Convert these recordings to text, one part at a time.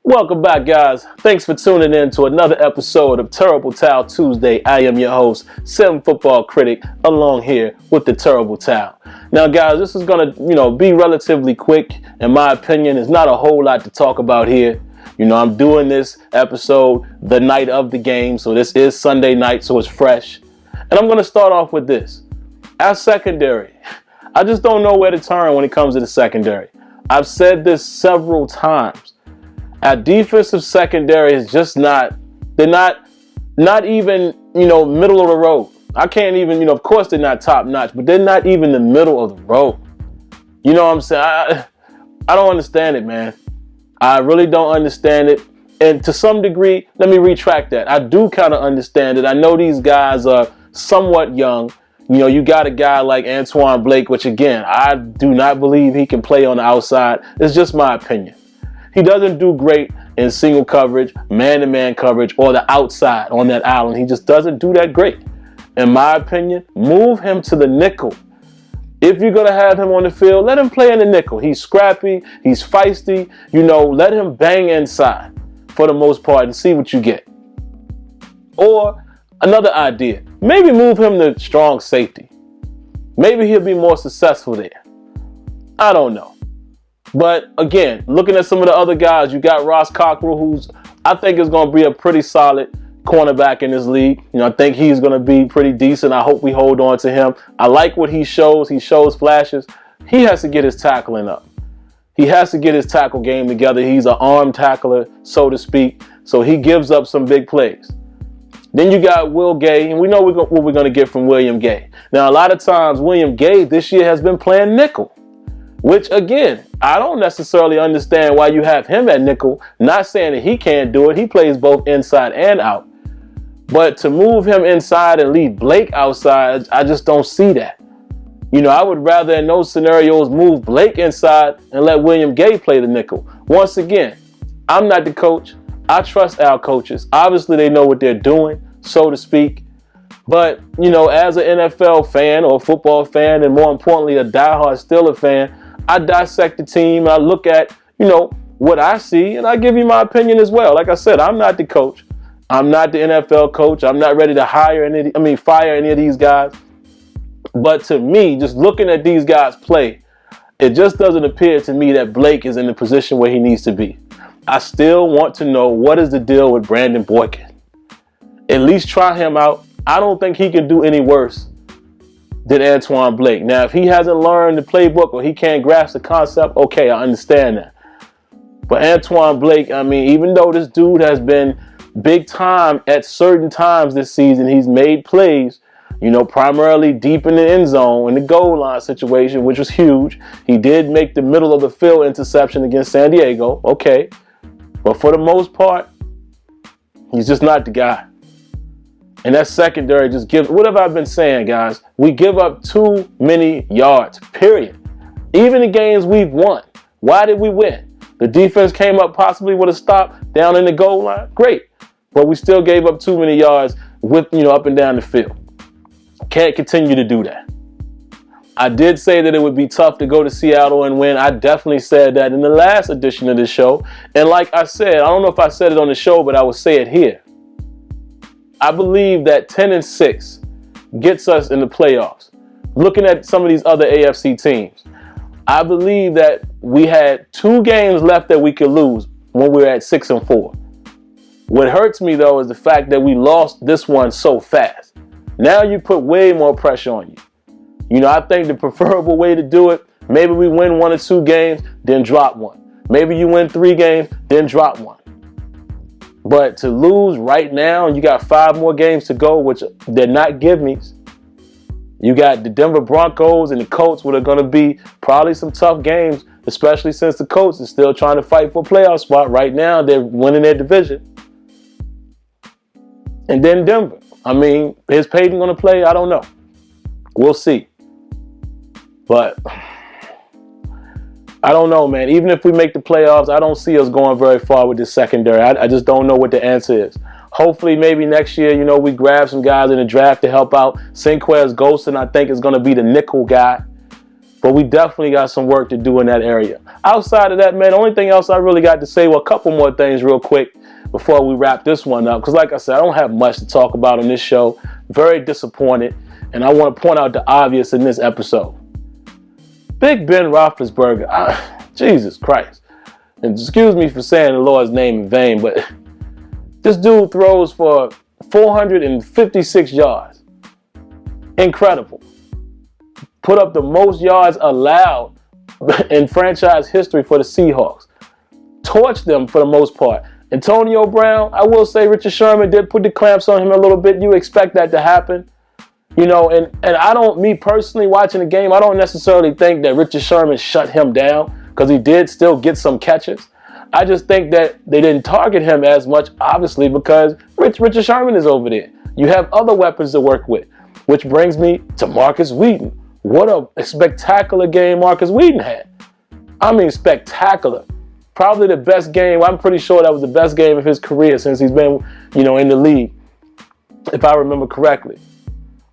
Welcome back, guys. Thanks for tuning in to another episode of Terrible Towel Tuesday. I am your host, SimFBallCritic, along here with the Terrible Towel. Now, guys, this is gonna, be relatively quick. In my opinion, there's not a whole lot to talk about here. I'm doing this episode the night of the game, so this is Sunday night, so it's fresh. And I'm gonna start off with this. Our secondary, I just don't know where to turn when it comes to the secondary. I've said this several times. Our defensive secondary is just they're not even, middle of the road. I can't even, of course they're not top notch, but they're not even the middle of the road. You know what I'm saying? I don't understand it, man. I really don't understand it. And to some degree, let me retract that. I do kind of understand it. I know these guys are somewhat young. You got a guy like Antoine Blake, which again, I do not believe he can play on the outside. It's just my opinion. He doesn't do great in single coverage, man-to-man coverage, or the outside on that island. He just doesn't do that great. In my opinion, move him to the nickel. If you're going to have him on the field, let him play in the nickel. He's scrappy, he's feisty. Let him bang inside for the most part and see what you get. Or another idea, maybe move him to strong safety. Maybe he'll be more successful there. I don't know. But again, looking at some of the other guys, you got Ross Cockrell, who's I think is going to be a pretty solid cornerback in this league. I think he's going to be pretty decent. I hope we hold on to him. I like what he shows. He shows flashes. He has to get his tackling up. He has to get his tackle game together. He's an arm tackler, so to speak. So he gives up some big plays. Then you got Will Gay, and we know what we're going to get from William Gay. Now, a lot of times, William Gay this year has been playing nickel. Which, again, I don't necessarily understand why you have him at nickel. Not saying that he can't do it. He plays both inside and out. But to move him inside and leave Blake outside, I just don't see that. I would rather in those scenarios move Blake inside and let William Gay play the nickel. Once again, I'm not the coach. I trust our coaches. Obviously, they know what they're doing, so to speak. But, as an NFL fan or a football fan, and more importantly, a diehard Steelers fan, I dissect the team. I look at, what I see, and I give you my opinion as well. Like I said, I'm not the coach. I'm not the NFL coach. I'm not ready to fire any of these guys. But to me, just looking at these guys play, it just doesn't appear to me that Blake is in the position where he needs to be. I still want to know what is the deal with Brandon Boykins. At least try him out. I don't think he can do any worse than Antoine Blake. Now, if he hasn't learned the playbook or he can't grasp the concept, okay, I understand that. But Antoine Blake, even though this dude has been big time at certain times this season, he's made plays, primarily deep in the end zone in the goal line situation, which was huge. He did make the middle of the field interception against San Diego, okay. But for the most part, he's just not the guy. And that secondary just gives, what have I been saying, guys? We give up too many yards, period. Even the games we've won. Why did we win? The defense came up possibly with a stop down in the goal line. Great. But we still gave up too many yards with, up and down the field. Can't continue to do that. I did say that it would be tough to go to Seattle and win. I definitely said that in the last edition of this show. And like I said, I don't know if I said it on the show, but I will say it here. I believe that 10-6 gets us in the playoffs. Looking at some of these other AFC teams, I believe that we had 2 games left that we could lose when we were at 6-4. What hurts me, though, is the fact that we lost this one so fast. Now you put way more pressure on you. I think the preferable way to do it, maybe we win 1 or 2 games, then drop 1. Maybe you win 3 games, then drop 1. But to lose right now, and you got 5 more games to go, which they're not give-me's. You got the Denver Broncos and the Colts, which are going to be probably some tough games, especially since the Colts are still trying to fight for a playoff spot. Right now, they're winning their division. And then Denver. Is Peyton going to play? I don't know. We'll see. But I don't know, man. Even if we make the playoffs, I don't see us going very far with this secondary. I just don't know what the answer is. Hopefully, maybe next year, we grab some guys in the draft to help out. Sinquez Golston, I think, is going to be the nickel guy. But we definitely got some work to do in that area. Outside of that, man, the only thing else I really got to say, well, a couple more things real quick before we wrap this one up. Because like I said, I don't have much to talk about on this show. Very disappointed. And I want to point out the obvious in this episode. Big Ben Roethlisberger, Jesus Christ. And excuse me for saying the Lord's name in vain, but this dude throws for 456 yards. Incredible. Put up the most yards allowed in franchise history for the Seahawks. Torched them for the most part. Antonio Brown, I will say Richard Sherman did put the clamps on him a little bit. You expect that to happen. You know, and I don't, me personally watching the game, I don't necessarily think that Richard Sherman shut him down because he did still get some catches. I just think that they didn't target him as much, obviously, because Richard Sherman is over there. You have other weapons to work with, which brings me to Marcus Wheaton. What a spectacular game Marcus Wheaton had. I mean, spectacular. Probably the best game. I'm pretty sure that was the best game of his career since he's been, you know, in the league, if I remember correctly.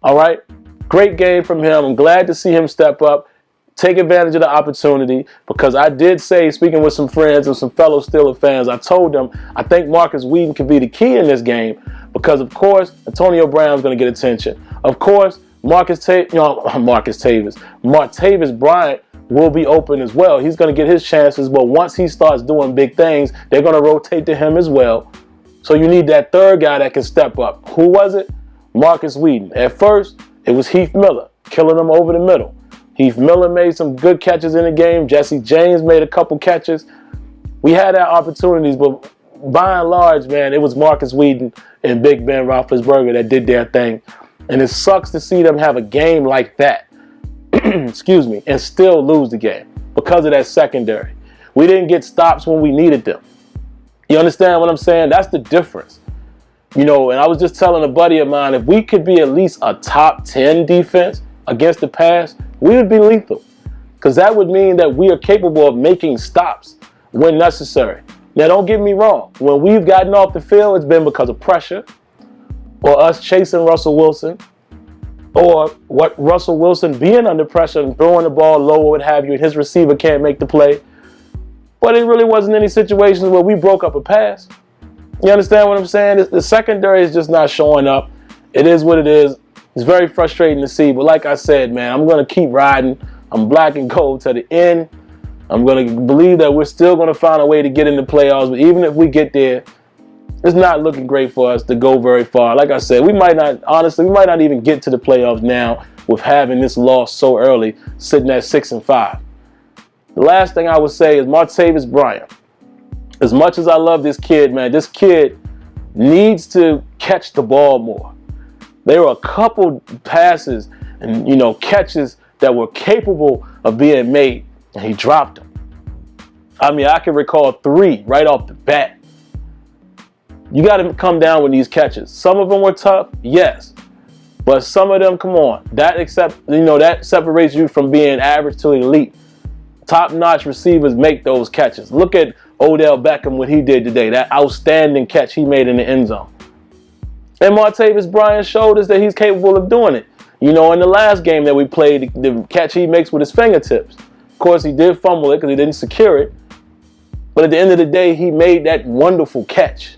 All right? Great game from him. I'm glad to see him step up, take advantage of the opportunity, because I did say, speaking with some friends and some fellow Steelers fans, I told them I think Marcus Wheaton could be the key in this game because, of course, Antonio Brown's going to get attention. Of course, Martavis Bryant will be open as well. He's going to get his chances, but once he starts doing big things, they're going to rotate to him as well. So you need that third guy that can step up. Who was it? Marcus Wheaton. At first, it was Heath Miller, killing him over the middle. Heath Miller made some good catches in the game. Jesse James made a couple catches. We had our opportunities, but by and large, man, it was Marcus Wheaton and Big Ben Roethlisberger that did their thing. And it sucks to see them have a game like that, excuse me, and still lose the game because of that secondary. We didn't get stops when we needed them. You understand what I'm saying? That's the difference. You know, and I was just telling a buddy of mine, if we could be at least a top 10 defense against the pass, we would be lethal. Because that would mean that we are capable of making stops when necessary. Now, don't get me wrong. When we've gotten off the field, it's been because of pressure, or us chasing Russell Wilson, or what Russell Wilson being under pressure and throwing the ball low or what have you, and his receiver can't make the play. But it really wasn't any situations where we broke up a pass. You understand what I'm saying? The secondary is just not showing up. It is what it is. It's very frustrating to see. But like I said, man, I'm going to keep riding. I'm black and gold to the end. I'm going to believe that we're still going to find a way to get in the playoffs. But even if we get there, it's not looking great for us to go very far. Like I said, we might not even get to the playoffs now with having this loss so early, sitting at 6-5. The last thing I would say is Martavis Bryant. As much as I love this kid, man, this kid needs to catch the ball more. There were a couple passes and, you know, catches that were capable of being made, and he dropped them. I mean, I can recall 3 right off the bat. You got to come down with these catches. Some of them were tough, yes. But some of them, come on. That separates you from being average to elite. Top-notch receivers make those catches. Look at Odell Beckham, what he did today. That outstanding catch he made in the end zone. And Martavis Bryant showed us that he's capable of doing it. You know, in the last game that we played, the catch he makes with his fingertips. Of course, he did fumble it because he didn't secure it. But at the end of the day, he made that wonderful catch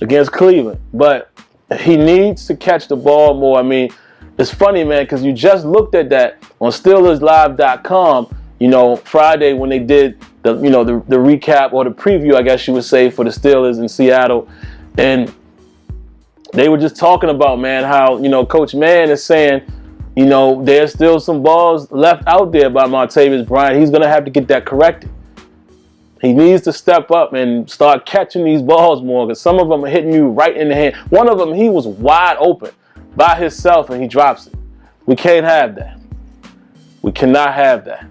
against Cleveland. But he needs to catch the ball more. I mean, it's funny, man, because you just looked at that on SteelersLive.com, you know, Friday when they did the recap or the preview, I guess you would say, for the Steelers in Seattle. And they were just talking about, man, how, you know, Coach Mann is saying, you know, there's still some balls left out there by Martavis Bryant. He's going to have to get that corrected. He needs to step up and start catching these balls more because some of them are hitting you right in the hand. One of them, he was wide open by himself and he drops it. We can't have that. We cannot have that.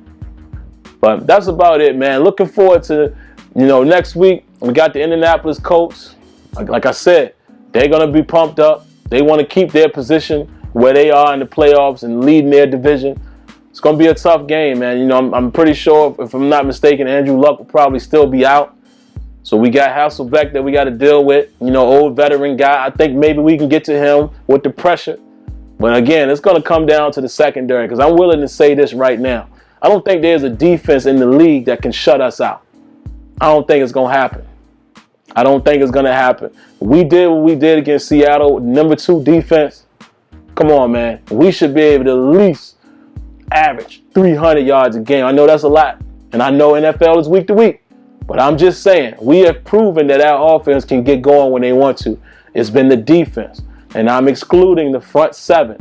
But that's about it, man. Looking forward to, you know, next week. We got the Indianapolis Colts. Like I said, they're going to be pumped up. They want to keep their position where they are in the playoffs and leading their division. It's going to be a tough game, man. You know, I'm pretty sure, if I'm not mistaken, Andrew Luck will probably still be out. So we got Hasselbeck that we got to deal with. You know, old veteran guy. I think maybe we can get to him with the pressure. But again, it's going to come down to the secondary, because I'm willing to say this right now. I don't think there's a defense in the league that can shut us out. I don't think it's going to happen. I don't think it's going to happen. We did what we did against Seattle, number 2 defense. Come on, man. We should be able to at least average 300 yards a game. I know that's a lot, and I know NFL is week to week. But I'm just saying, we have proven that our offense can get going when they want to. It's been the defense. And I'm excluding the front 7.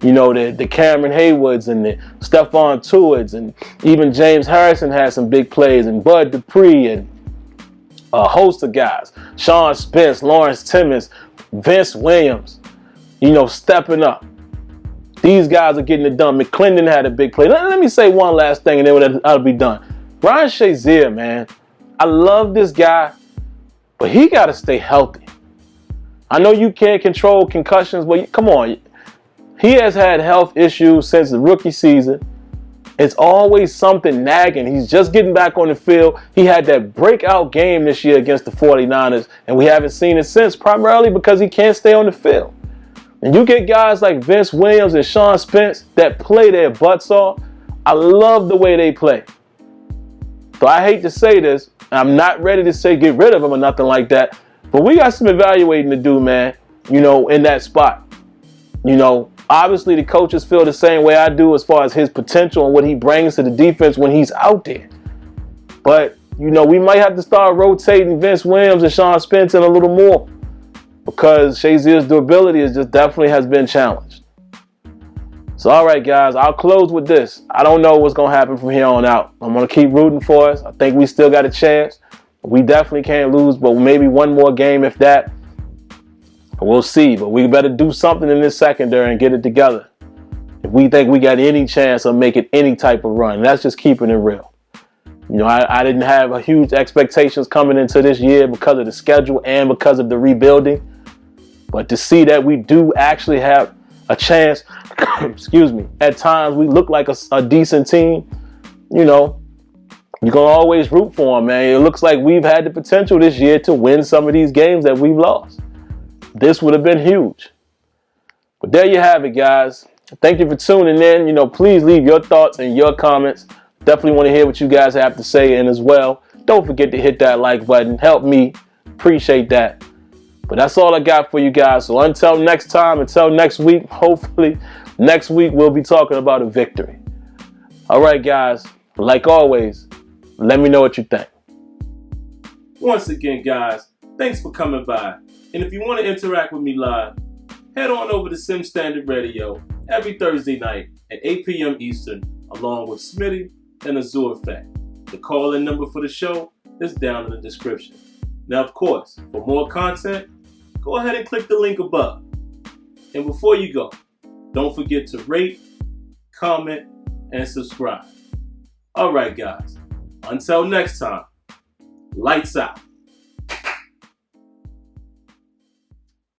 You know, the Cameron Haywoods and the Stephon Tuitt's, and even James Harrison had some big plays, and Bud Dupree, and a host of guys. Sean Spence, Lawrence Timmons, Vince Williams, you know, stepping up. These guys are getting it done. McClendon had a big play. Let me say one last thing, and then that'll be done. Ryan Shazier, man. I love this guy, but he got to stay healthy. I know you can't control concussions, but come on. He has had health issues since the rookie season. It's always something nagging. He's just getting back on the field. He had that breakout game this year against the 49ers, and we haven't seen it since, primarily because he can't stay on the field. And you get guys like Vince Williams and Sean Spence that play their butts off. I love the way they play. So I hate to say this. I'm not ready to say get rid of him or nothing like that. But we got some evaluating to do, man, you know, in that spot. You know, obviously the coaches feel the same way I do as far as his potential and what he brings to the defense when he's out there. But, you know, we might have to start rotating Vince Williams and Sean Spence in a little more, because Shazier's durability is just definitely has been challenged. So, all right, guys, I'll close with this. I don't know what's going to happen from here on out. I'm going to keep rooting for us. I think we still got a chance. We definitely can't lose, but maybe one more game, if that. We'll see, but we better do something in this secondary and get it together if we think we got any chance of making any type of run. That's just keeping it real. You know, I didn't have a huge expectations coming into this year because of the schedule and because of the rebuilding. But to see that we do actually have a chance, excuse me, at times we look like a decent team, you know, you're going to always root for them, man. It looks like we've had the potential this year to win some of these games that we've lost. This would have been huge. But there you have it, guys. Thank you for tuning in. You know, please leave your thoughts and your comments. Definitely want to hear what you guys have to say. And as well, don't forget to hit that like button. Help me. Appreciate that. But that's all I got for you guys. So until next time, until next week, hopefully next week we'll be talking about a victory. All right, guys. Like always, let me know what you think. Once again, guys, thanks for coming by. And if you want to interact with me live, head on over to Sim Standard Radio every Thursday night at 8 p.m. Eastern, along with Smitty and Azure Effect. The call-in number for the show is down in the description. Now, of course, for more content, go ahead and click the link above. And before you go, don't forget to rate, comment, and subscribe. All right, guys. Until next time, lights out.